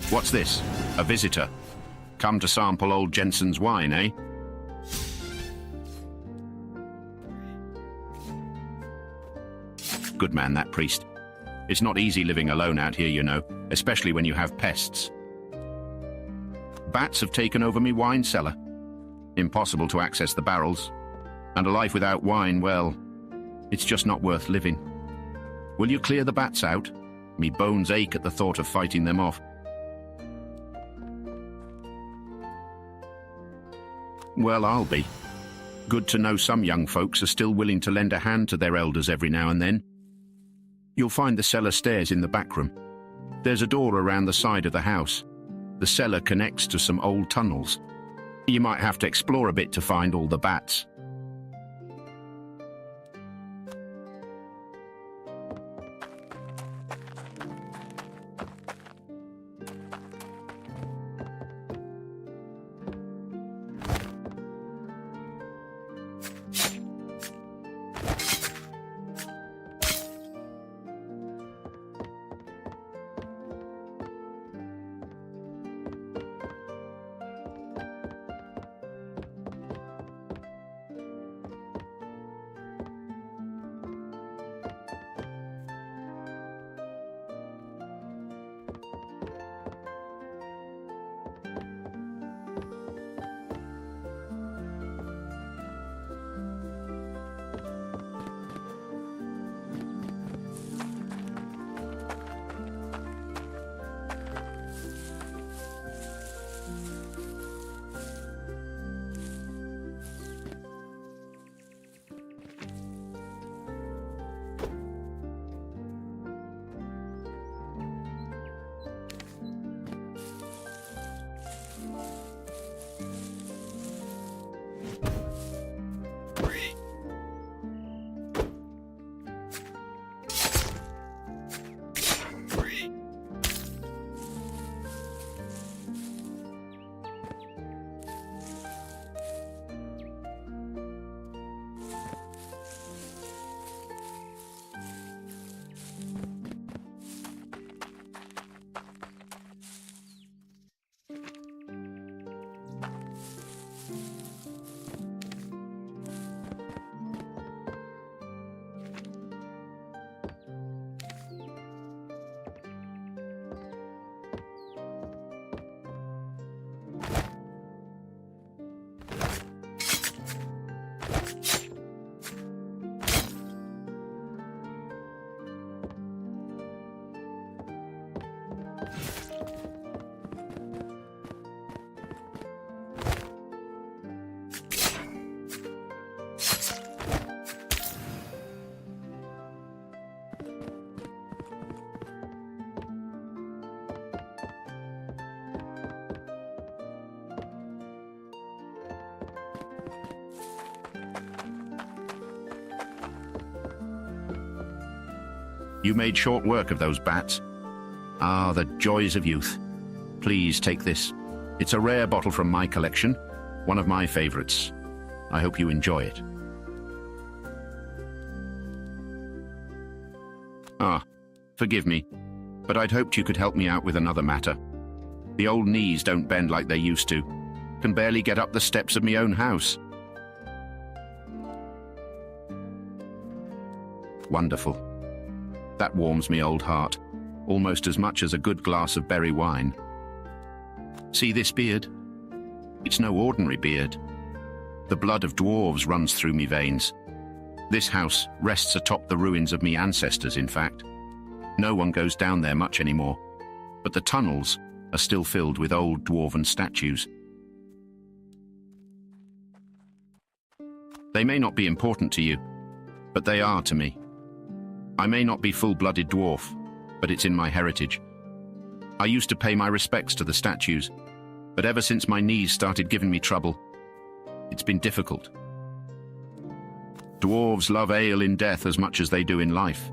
What's this? A visitor? Come to sample old Jensen's wine, eh? Good man, that priest. It's not easy living alone out here, you know, especially when you have pests. Bats have taken over me wine cellar. Impossible to access the barrels. And a life without wine, well, it's just not worth living. Will you clear the bats out? Me bones ache at the thought of fighting them off. Well, I'll be. Good to know some young folks are still willing to lend a hand to their elders every now and then. You'll find the cellar stairs in the back room. There's a door around the side of the house. The cellar connects to some old tunnels. You might have to explore a bit to find all the bats. You made short work of those bats. Ah, the joys of youth. Please take this. It's a rare bottle from my collection, one of my favorites. I hope you enjoy it. Ah, forgive me, but I'd hoped you could help me out with another matter. The old knees don't bend like they used to. Can barely get up the steps of me own house. Wonderful. That warms me old heart, almost as much as a good glass of berry wine. See this beard? It's no ordinary beard. The blood of dwarves runs through me veins. This house rests atop the ruins of me ancestors, in fact. No one goes down there much anymore, but the tunnels are still filled with old dwarven statues. They may not be important to you, but they are to me. I may not be full-blooded dwarf, but it's in my heritage. I used to pay my respects to the statues, but ever since my knees started giving me trouble, it's been difficult. Dwarves love ale in death as much as they do in life.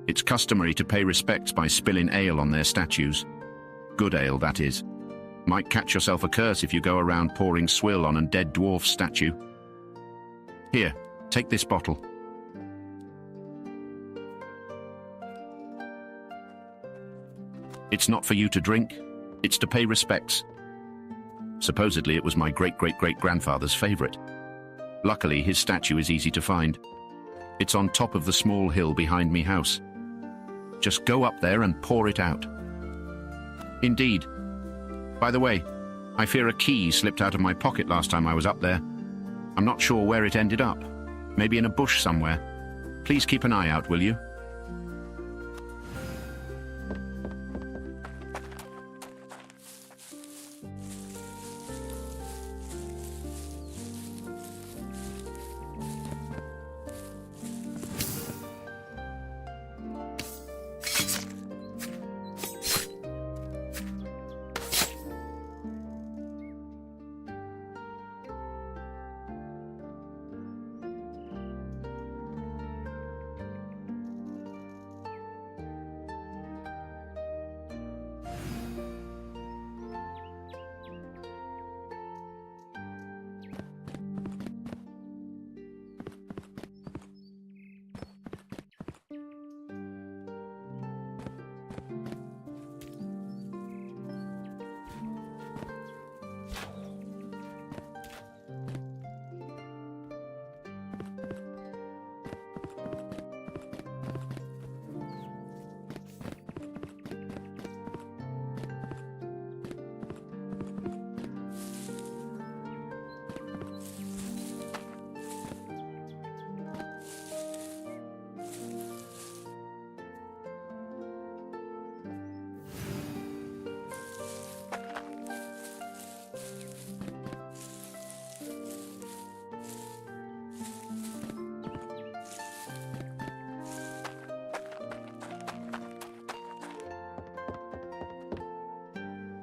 It's customary to pay respects by spilling ale on their statues. Good ale, that is. Might catch yourself a curse if you go around pouring swill on a dead dwarf statue. Here, take this bottle. It's not for you to drink, it's to pay respects. Supposedly it was my great-great-great-grandfather's favorite. Luckily, his statue is easy to find. It's on top of the small hill behind me house. Just go up there and pour it out. Indeed. By the way, I fear a key slipped out of my pocket last time I was up there. I'm not sure where it ended up. Maybe in a bush somewhere. Please keep an eye out, will you?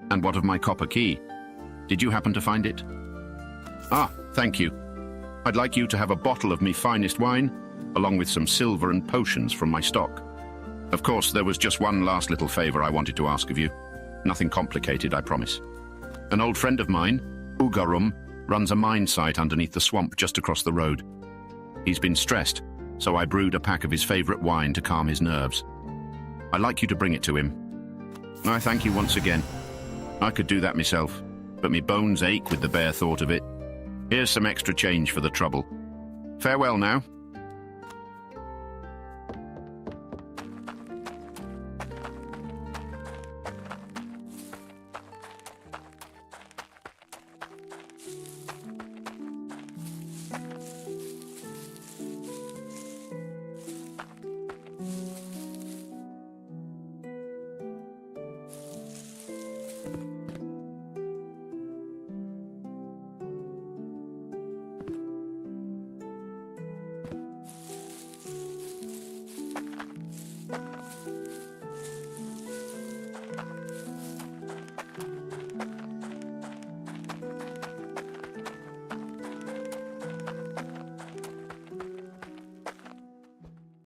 And what of my copper key? Did you happen to find it? Ah, thank you. I'd like you to have a bottle of me finest wine, along with some silver and potions from my stock. Of course, there was just one last little favor I wanted to ask of you. Nothing complicated, I promise. An old friend of mine, Ugarum, runs a mine site underneath the swamp just across the road. He's been stressed, so I brewed a pack of his favorite wine to calm his nerves. I'd like you to bring it to him. I thank you once again. I could do that myself, but me bones ache with the bare thought of it. Here's some extra change for the trouble. Farewell now.